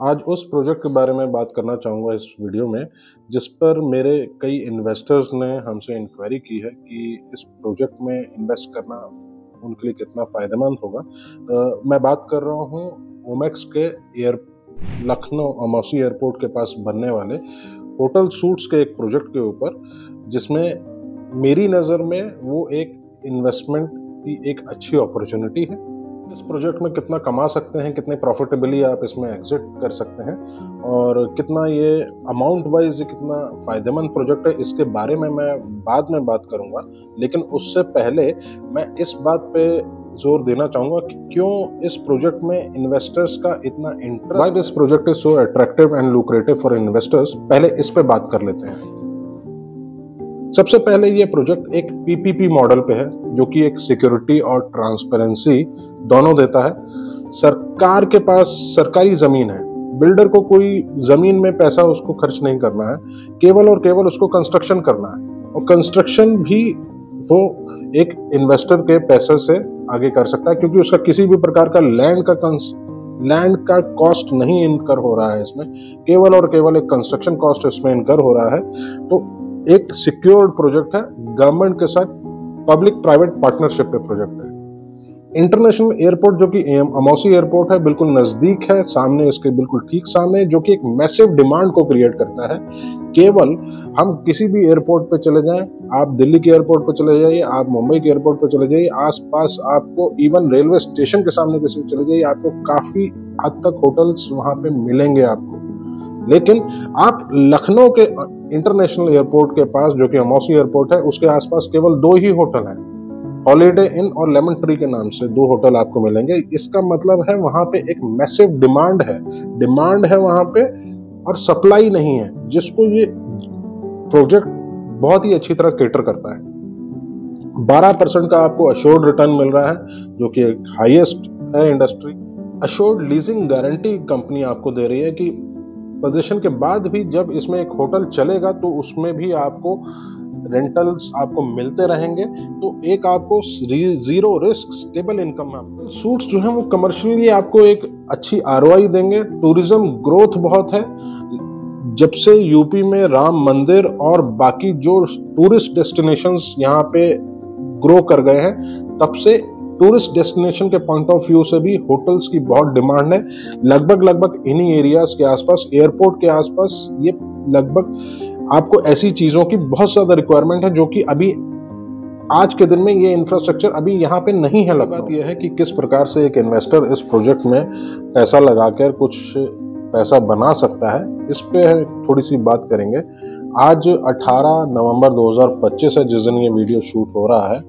आज उस प्रोजेक्ट के बारे में बात करना चाहूँगा इस वीडियो में, जिस पर मेरे कई इन्वेस्टर्स ने हमसे इंक्वायरी की है कि इस प्रोजेक्ट में इन्वेस्ट करना उनके लिए कितना फ़ायदेमंद होगा। मैं बात कर रहा हूँ ओमेक्स के लखनऊ अमौसी एयरपोर्ट के पास बनने वाले होटल सूट्स के एक प्रोजेक्ट के ऊपर, जिसमें मेरी नज़र में वो एक इन्वेस्टमेंट की एक अच्छी अपॉर्चुनिटी है। इस प्रोजेक्ट में कितना कमा सकते हैं, कितने प्रॉफिटेबली आप इसमें एग्जिट कर सकते हैं और कितना ये अमाउंट वाइज कितना फ़ायदेमंद प्रोजेक्ट है, इसके बारे में मैं बाद में बात करूंगा। लेकिन उससे पहले मैं इस बात पे जोर देना चाहूँगा कि क्यों इस प्रोजेक्ट में इन्वेस्टर्स का इतना interest, why this project is so attractive and lucrative for investors. पहले इस पे बात कर लेते हैं। सबसे पहले ये प्रोजेक्ट एक पीपीपी मॉडल पे है, जो कि एक सिक्योरिटी और ट्रांसपेरेंसी दोनों देता है। सरकार के पास सरकारी जमीन है, बिल्डर को कोई जमीन में पैसा उसको खर्च नहीं करना है, केवल और केवल उसको कंस्ट्रक्शन करना है। और कंस्ट्रक्शन भी वो एक इन्वेस्टर के पैसे से आगे कर सकता है, क्योंकि उसका किसी भी प्रकार का लैंड का कॉस्ट नहीं इनकर हो रहा है इसमें, केवल और केवल एक कंस्ट्रक्शन कॉस्ट इसमें इनकर हो रहा है। तो एक सिक्योर्ड प्रोजेक्ट है, गवर्नमेंट के साथ पब्लिक प्राइवेट पार्टनरशिप पे प्रोजेक्ट है। इंटरनेशनल एयरपोर्ट जो कि अमौसी एयरपोर्ट है, बिल्कुल नजदीक है, सामने इसके बिल्कुल ठीक सामने, जो कि एक मैसिव डिमांड को क्रिएट करता है। केवल हम किसी भी एयरपोर्ट पे चले जाएं, आप दिल्ली के एयरपोर्ट पे चले जाइए, आप मुंबई के एयरपोर्ट पे चले जाइए, आसपास आपको इवन रेलवे स्टेशन के सामने किसी चले जाइए, आपको काफी हद तक होटल्स वहां पे मिलेंगे आपको। लेकिन आप लखनऊ के इंटरनेशनल एयरपोर्ट के पास, जो कि अमौसी एयरपोर्ट है, उसके आसपास केवल 2 ही होटल हैं, हॉलीडे इन और लेमन ट्री के नाम से 2 होटल आपको मिलेंगे। इसका मतलब है वहां पे एक मैसिव डिमांड है वहां पे, और सप्लाई नहीं है, जिसको ये प्रोजेक्ट बहुत ही अच्छी तरह केटर करता है। 12% का आपको अश्योर्ड रिटर्न मिल रहा है, जो कि एक हाईएस्ट है industry. Assured leasing guarantee company आपको दे रही है कि पोजीशन के बाद भी जब इसमें एक होटल चलेगा तो उसमें भी आपको रेंटल्स आपको मिलते रहेंगे। तो एक आपको जीरो रिस्क स्टेबल इनकम आपको सूट्स जो है वो कमर्शियली आपको एक अच्छी आरओआई देंगे। टूरिज्म ग्रोथ बहुत है, जब से यूपी में राम मंदिर और बाकी जो टूरिस्ट डेस्टिनेशंस यहाँ पे ग्रो कर गए हैं, तब से टूरिस्ट डेस्टिनेशन के पॉइंट ऑफ व्यू से भी होटल्स की बहुत डिमांड है। लगभग इन्हीं एरियाज के आसपास, एयरपोर्ट के आसपास, ये लगभग आपको ऐसी चीजों की बहुत ज्यादा रिक्वायरमेंट है, जो कि अभी आज के दिन में ये इंफ्रास्ट्रक्चर अभी यहाँ पे नहीं है। बात यह है कि किस प्रकार से एक इन्वेस्टर इस प्रोजेक्ट में पैसा लगाकर कुछ पैसा बना सकता है, इस पे थोड़ी सी बात करेंगे। आज 18 नवंबर 2025 है, जिस दिन ये वीडियो शूट हो रहा है,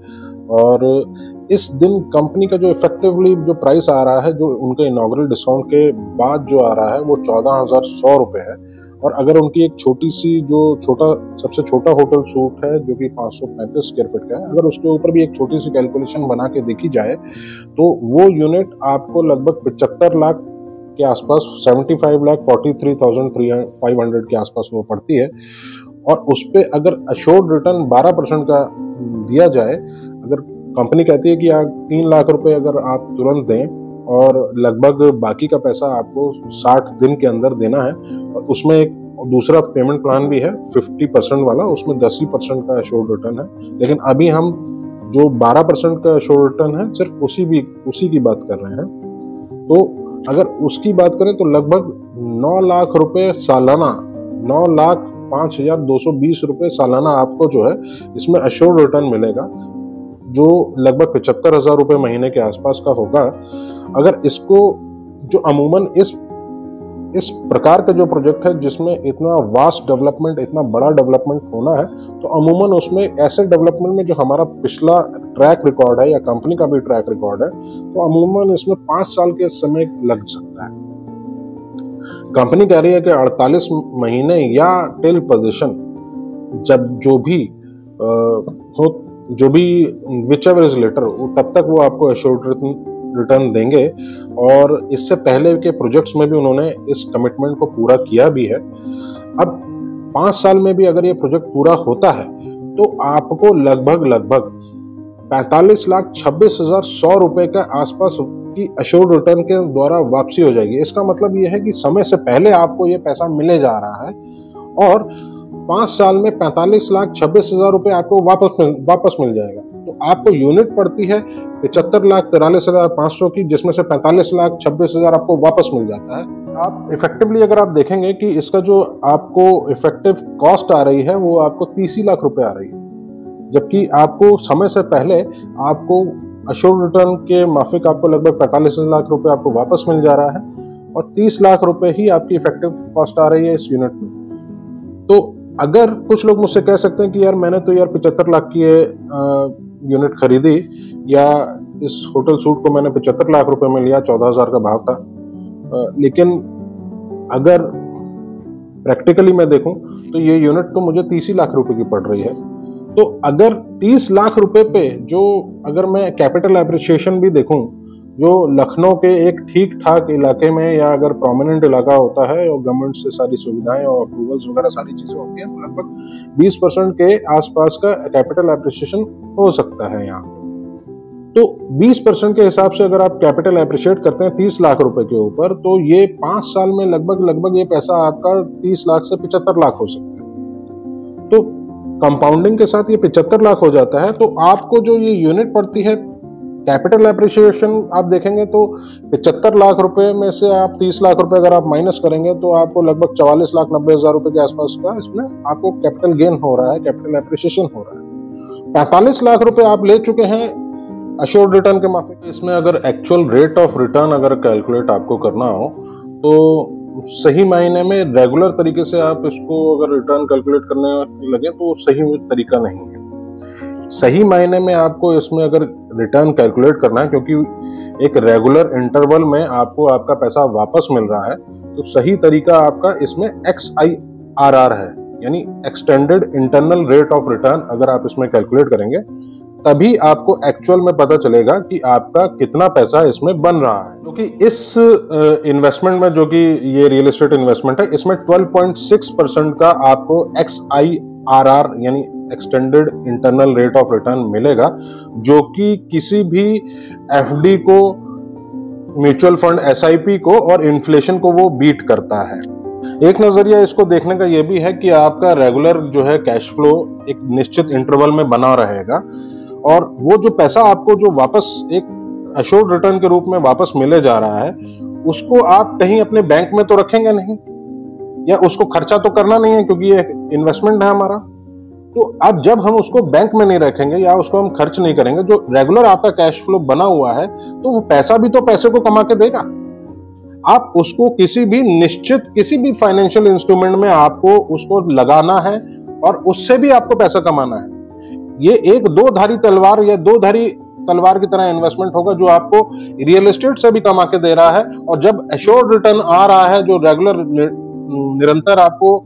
और इस दिन कंपनी का जो इफेक्टिवली जो प्राइस आ रहा है, जो उनके इनॉग्रल डिस्काउंट के बाद जो आ रहा है, वो 14,100 रुपये है। और अगर उनकी एक छोटी सी सबसे छोटा होटल सूट है, जो कि 535 स्क्वायर फीट का है, अगर उसके ऊपर भी एक छोटी सी कैलकुलेशन बना के देखी जाए, तो वो यूनिट आपको लगभग 75 लाख के आसपास, 75,43,500 के आसपास वो पड़ती है। और उस पर अगर अश्योर्ड रिटर्न 12% का दिया जाए, अगर कंपनी कहती है कि आप 3 लाख रुपए अगर आप तुरंत दें और लगभग बाकी का पैसा आपको 60 दिन के अंदर देना है, और उसमें एक दूसरा पेमेंट प्लान भी है 50% वाला, उसमें 10% का अश्योर्ड रिटर्न है। लेकिन अभी हम जो 12% का अश्योर्ड रिटर्न है, सिर्फ उसी की बात कर रहे हैं। तो अगर उसकी बात करें तो लगभग 9 लाख रुपए सालाना, 9,05,220 रुपए सालाना आपको जो है इसमें अश्योर्ड रिटर्न मिलेगा, जो लगभग 75,000 रुपए महीने के आसपास का होगा। अगर इसको जो अमूमन इस प्रकार का जो प्रोजेक्ट है, जिसमें इतना वास्ट डेवलपमेंट, इतना बड़ा डेवलपमेंट होना है, तो अमूमन उसमें ऐसे डेवलपमेंट में जो हमारा पिछला ट्रैक रिकॉर्ड है या कंपनी का भी ट्रैक रिकॉर्ड है, तो अमूमन इसमें 5 साल के समय लग सकता है। कंपनी कह रही है कि 48 महीने या टिल पोजीशन, जब जो भी विच एवर इज लेटर, तब तक वो आपको अश्योर्ड रिटर्न देंगे। और इससे पहले के प्रोजेक्ट्स में भी उन्होंने इस कमिटमेंट को पूरा किया भी है। अब 5 साल में भी अगर ये प्रोजेक्ट पूरा होता है, तो आपको लगभग 45,26,100 रुपए का आसपास कि अश्योर्ड रिटर्न के द्वारा वापसी हो जाएगी। इसका मतलब ये है कि समय से पहले आपको ये पैसा मिले जा रहा है और 5 साल में 45,26,000 रुपए आपको वापस मिल जाएगा। तो आपको यूनिट पड़ती है 75,43,500 की, जिसमें से 45,26,000 आपको वापस मिल जाता है। आप इफेक्टिवली अगर आप देखेंगे कि इसका जो आपको इफेक्टिव कॉस्ट आ रही है वो आपको 30 लाख रुपए आ रही है, जबकि आपको समय से पहले आपको अश्योर्ड रिटर्न के माफिक आपको लगभग 45 लाख रुपए आपको वापस मिल जा रहा है और 30 लाख रुपए ही आपकी इफेक्टिव कॉस्ट आ रही है इस यूनिट में। तो अगर कुछ लोग मुझसे कह सकते हैं कि यार मैंने तो यार 75 लाख की यूनिट खरीदी, या इस होटल सूट को मैंने 75 लाख रुपए में लिया, 14,000 का भाव था, लेकिन अगर प्रैक्टिकली मैं देखूं तो ये यूनिट तो मुझे 30 ही लाख रुपए की पड़ रही है। तो अगर 30 लाख रुपए पे जो अगर मैं कैपिटल एप्रिसिएशन भी देखूं, जो लखनऊ के एक ठीक ठाक इलाके में या अगर प्रोमिनेंट इलाका होता है और गवर्नमेंट से सारी सुविधाएं और अप्रूवल्स वगैरह सारी चीजें होती हैं, तो लगभग 20% के आसपास का कैपिटल एप्रिसिएशन हो सकता है यहाँ। तो 20% के हिसाब से अगर आप कैपिटल एप्रिशिएट करते हैं 30 लाख रुपए के ऊपर, तो ये 5 साल में लगभग ये पैसा आपका 30 लाख से 75 लाख हो सकता है। तो कंपाउंडिंग के साथ ये 75 लाख हो जाता है। तो आपको जो ये यूनिट पड़ती है कैपिटल एप्रिशिएशन आप देखेंगे तो 75 लाख रुपए में से आप 30 लाख रुपए अगर आप माइनस करेंगे तो आपको लगभग 44,90,000 रुपए के आसपास का इसमें आपको कैपिटल गेन हो रहा है, कैपिटल एप्रिशिएशन हो रहा है। 45 लाख रुपए आप ले चुके हैं अश्योर्ड रिटर्न के माफिक। इसमें अगर एक्चुअल रेट ऑफ रिटर्न अगर कैलकुलेट आपको करना हो तो सही मायने में रेगुलर तरीके से आप इसको अगर रिटर्न कैलकुलेट करने लगे तो सही तरीका नहीं है। सही मायने में आपको इसमें अगर रिटर्न कैलकुलेट करना है, क्योंकि एक रेगुलर इंटरवल में आपको आपका पैसा वापस मिल रहा है, तो सही तरीका आपका इसमें XIRR है, यानी extended internal rate of return. अगर आप इसमें कैलकुलेट करेंगे तभी आपको एक्चुअल में पता चलेगा कि आपका कितना पैसा इसमें बन रहा है। क्योंकि इस इन्वेस्टमेंट में, जो कि ये रियल एस्टेट इन्वेस्टमेंट है, इसमें 12.6% का आपको XIRR यानी extended internal rate of return मिलेगा, जो कि किसी भी FD को, म्यूचुअल फंड SIP को और इन्फ्लेशन को वो बीट करता है। एक नजरिया इसको देखने का ये भी है कि आपका रेगुलर जो है कैश फ्लो एक निश्चित इंटरवल में बना रहेगा और वो जो पैसा आपको जो वापस एक अश्योर्ड रिटर्न के रूप में वापस मिले जा रहा है, उसको आप कहीं अपने बैंक में तो रखेंगे नहीं, या उसको खर्चा तो करना नहीं है, क्योंकि ये इन्वेस्टमेंट है हमारा। तो अब जब हम उसको बैंक में नहीं रखेंगे या उसको हम खर्च नहीं करेंगे, जो रेगुलर आपका कैश फ्लो बना हुआ है, तो वो पैसा भी तो पैसे को कमा के देगा। आप उसको किसी भी निश्चित किसी भी फाइनेंशियल इंस्ट्रूमेंट में आपको उसको लगाना है और उससे भी आपको पैसा कमाना है। ये एक दो धारी तलवार या दो धारी तलवार की तरह इन्वेस्टमेंट होगा, जो आपको रियल एस्टेट से भी कमा के दे रहा है, और जब एश्योर्ड रिटर्न आ रहा है जो रेगुलर निरंतर आपको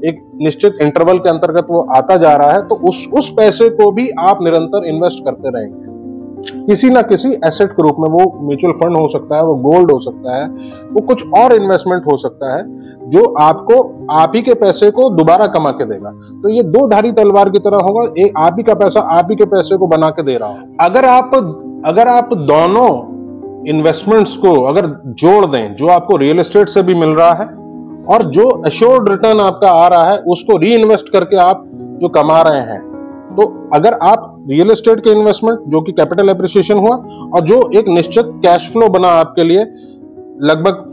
एक निश्चित इंटरवल के अंतर्गत वो आता जा रहा है, तो उस पैसे को भी आप निरंतर इन्वेस्ट करते रहेंगे किसी ना किसी एसेट के रूप में। वो म्यूचुअल फंड हो सकता है, वो गोल्ड हो सकता है, वो कुछ और इन्वेस्टमेंट हो सकता है जो आपको आप ही के पैसे को दोबारा कमा के देगा। तो ये दो धारी तलवार की तरह होगा, एक आप ही का पैसा आप ही के पैसे को बना के दे रहा हो। अगर आप दोनों इन्वेस्टमेंट्स को अगर जोड़ दें, जो आपको रियल एस्टेट से भी मिल रहा है और जो एश्योर्ड रिटर्न आपका आ रहा है, उसको री इन्वेस्ट करके आप जो कमा रहे हैं, तो अगर आप रियल एस्टेट के इन्वेस्टमेंट जो कि कैपिटल एप्रिसिएशन हुआ और जो एक निश्चित कैश फ्लो बना आपके लिए लगभग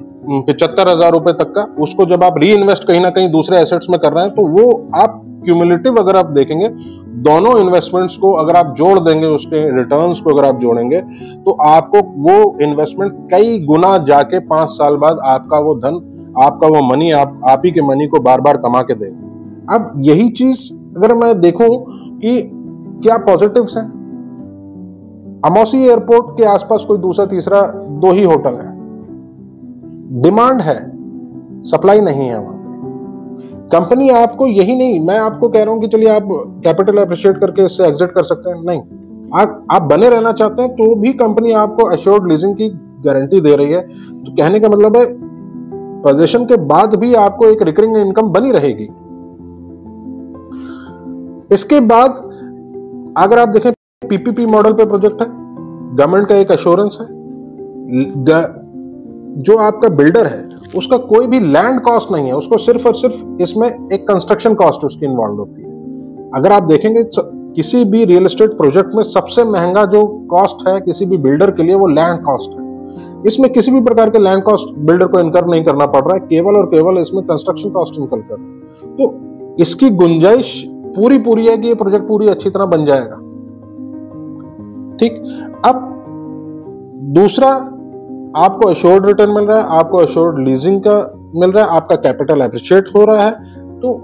75,000 रुपए तक का, उसको जब आप री इन्वेस्ट कहीं ना कहीं दूसरे एसेट्स में कर रहे हैं, तो वो आप क्यूमुलेटिव अगर आप देखेंगे दोनों इन्वेस्टमेंट्स को अगर आप जोड़ देंगे, उसके रिटर्न्स को अगर आप जोड़ेंगे, तो आपको वो इन्वेस्टमेंट कई गुना जाके 5 साल बाद आपका वो धन, आपका वो मनी, आप ही के मनी को बार बार कमा के देगा। अब यही चीज अगर मैं देखूं कि क्या पॉजिटिव्स हैं, अमौसी एयरपोर्ट के आसपास कोई दूसरा तीसरा 2 ही होटल है, डिमांड है, सप्लाई नहीं है वहां। कंपनी आपको यही नहीं, मैं आपको कह रहा हूं कि चलिए आप कैपिटल एप्रिशिएट करके इससे एग्जिट कर सकते हैं, नहीं, आप बने रहना चाहते हैं तो भी कंपनी आपको एश्योर्ड लीजिंग की गारंटी दे रही है। तो कहने का मतलब है पोजीशन के बाद भी आपको एक रिकरिंग इनकम बनी रहेगी। इसके बाद अगर आप देखें PPP मॉडल पे प्रोजेक्ट है, गवर्नमेंट का एक एश्योरेंस है, जो आपका बिल्डर है उसका कोई भी लैंड कॉस्ट नहीं है, उसको सिर्फ और सिर्फ इसमें एक कंस्ट्रक्शन कॉस्ट उसकी इन्वॉल्व होती है। अगर आप देखेंगे किसी भी रियल एस्टेट प्रोजेक्ट में सबसे महंगा जो कॉस्ट है किसी भी बिल्डर के लिए वो लैंड कॉस्ट है। इसमें किसी भी प्रकार के लैंड कॉस्ट बिल्डर को इनकर नहीं करना पड़ रहा है, केवल और केवल इसमें कंस्ट्रक्शन कॉस्ट इनकर कर रहा है। तो इसकी गुंजाइश पूरी है कि ये प्रोजेक्ट पूरी अच्छी तरह बन जाएगा। ठीक, अब दूसरा, आपको एश्योर्ड रिटर्न मिल रहा है, आपको एश्योर्ड लीजिंग का मिल रहा है, आपका कैपिटल एप्रिशिएट हो रहा है, तो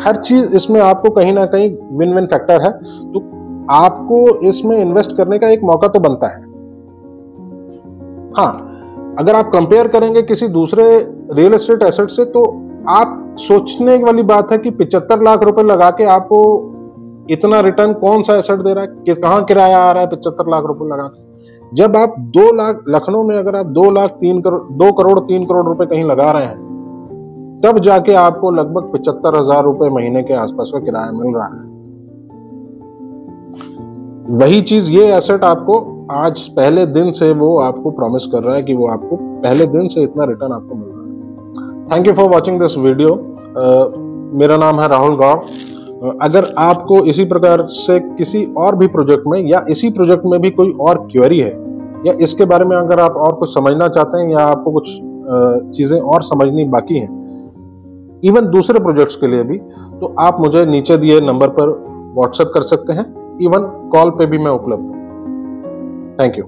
हर चीज इसमें आपको कहीं ना कहीं विन विन फैक्टर है। तो आपको इसमें इन्वेस्ट करने का एक मौका तो बनता है। हाँ, अगर आप कंपेयर करेंगे किसी दूसरे रियल एस्टेट एसेट से तो आप सोचने वाली बात है कि 75 लाख रुपए लगा के आपको इतना रिटर्न कौन सा एसेट दे रहा है, कहां किराया आ रहा है 75 लाख रुपए लगा के। जब आप 2 लाख, लखनऊ में अगर आप 2 करोड़ 3 करोड़ रुपए कहीं लगा रहे हैं, तब जाके आपको लगभग 75,000 रुपए महीने के आसपास का किराया मिल रहा है। वही चीज ये एसेट आपको आज पहले दिन से वो आपको प्रॉमिस कर रहा है कि वो आपको पहले दिन से इतना रिटर्न आपको मिल रहा है। Thank you for watching this video. मेरा नाम है राहुल गौड़। अगर आपको इसी प्रकार से किसी और भी प्रोजेक्ट में या इसी प्रोजेक्ट में भी कोई और क्वेरी है या इसके बारे में अगर आप और कुछ समझना चाहते हैं या आपको कुछ चीजें और समझनी बाकी हैं, इवन दूसरे प्रोजेक्ट्स के लिए भी, तो आप मुझे नीचे दिए नंबर पर व्हाट्सएप कर सकते हैं। इवन कॉल पे भी मैं उपलब्ध हूँ। Thank you.